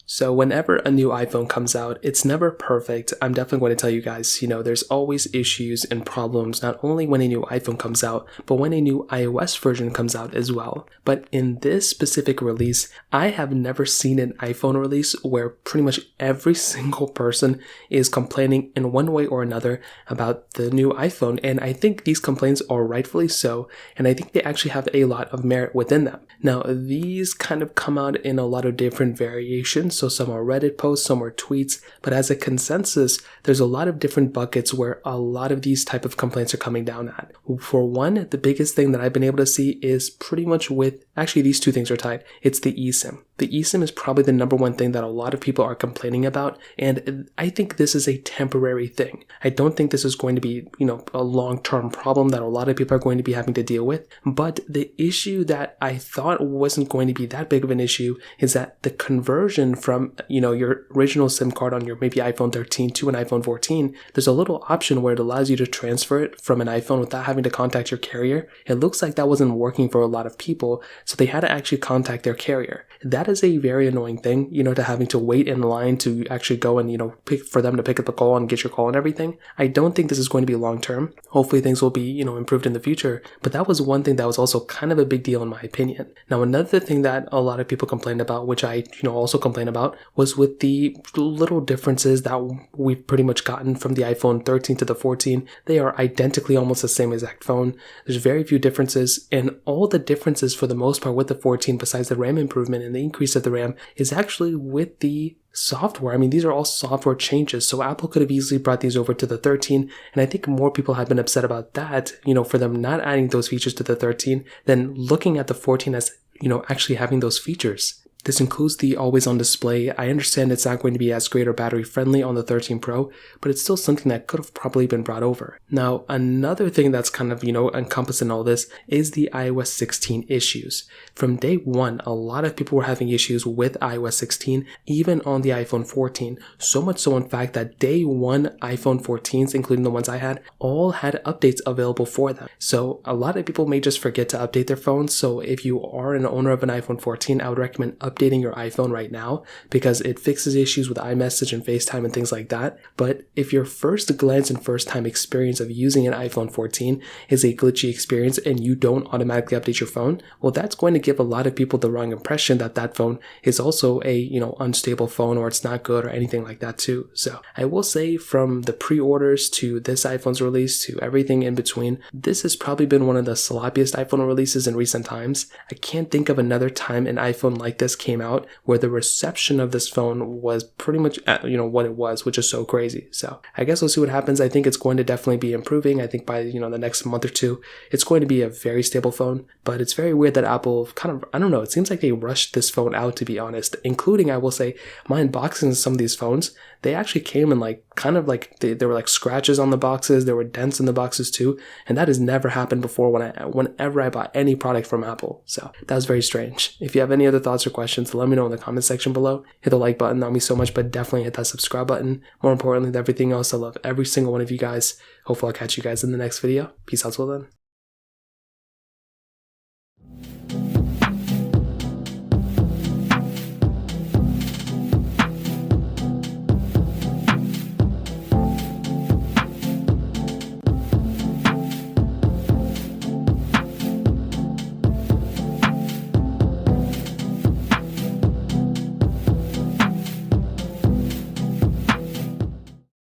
So whenever a new iPhone comes out, it's never perfect. I'm definitely going to tell you guys, there's always issues and problems, not only when a new iPhone comes out, but when a new iOS version comes out as well. But in this specific release, I have never seen an iPhone release where pretty much every single person is complaining in one way or another about the new iPhone. And I think these complaints are rightfully so, and I think they actually have a lot of merit within them. Now, these kind of come out in a lot of different variations. So some are Reddit posts, some are tweets, but as a consensus, there's a lot of different buckets where a lot of these type of complaints are coming down at. For one, the biggest thing that I've been able to see is pretty much actually these two things are tied. It's the eSIM. The eSIM is probably the number one thing that a lot of people are complaining about, and I think this is a temporary thing. I don't think this is going to be, a long-term problem that a lot of people are going to be having to deal with, but the issue that I thought wasn't going to be that big of an issue is that the conversion from, your original SIM card on your maybe iPhone 13 to an iPhone 14, there's a little option where it allows you to transfer it from an iPhone without having to contact your carrier. It looks like that wasn't working for a lot of people, so they had to actually contact their carrier. That is a very annoying thing, to having to wait in line to actually go and, for them to pick up the call and get your call and everything. I don't think this is going to be long term. Hopefully things will be, improved in the future. But that was one thing that was also kind of a big deal in my opinion. Now, another thing that a lot of people complained about, which I, also complain about, was with the little differences that we've pretty much gotten from the iPhone 13 to the 14. They are identically almost the same exact phone. There's very few differences, and all the differences for the most part with the 14, besides the RAM improvement and the increase of the RAM, is actually with the software. I mean, these are all software changes, so Apple could have easily brought these over to the 13, and I think more people have been upset about that, for them not adding those features to the 13 than looking at the 14 as, actually having those features. This includes the always on display. I understand it's not going to be as great or battery friendly on the 13 Pro, but it's still something that could have probably been brought over. Now, another thing that's kind of, encompassed in all this is the iOS 16 issues. From day one, a lot of people were having issues with iOS 16, even on the iPhone 14. So much so, in fact, that day one iPhone 14s, including the ones I had, all had updates available for them. So a lot of people may just forget to update their phones. So if you are an owner of an iPhone 14, I would recommend updating your iPhone right now because it fixes issues with iMessage and FaceTime and things like that. But if your first glance and first time experience of using an iPhone 14 is a glitchy experience and you don't automatically update your phone, well, that's going to give a lot of people the wrong impression that that phone is also a, unstable phone or it's not good or anything like that too. So I will say, from the pre-orders to this iPhone's release to everything in between, this has probably been one of the sloppiest iPhone releases in recent times. I can't think of another time an iPhone like this came out where the reception of this phone was pretty much what it was, which is so crazy. So I guess we'll see what happens. I think it's going to definitely be improving. I think by the next month or two, it's going to be a very stable phone. But it's very weird that Apple I don't know, it seems like they rushed this phone out, to be honest, including, I will say, my unboxings of some of these phones. They actually came in there were like scratches on the boxes, there were dents in the boxes too, and that has never happened before whenever I bought any product from Apple. So that was very strange. If you have any other thoughts or questions, let me know in the comment section below. Hit the like button, that would mean so much, but definitely hit that subscribe button. More importantly than everything else, I love every single one of you guys. Hopefully I'll catch you guys in the next video. Peace out till then.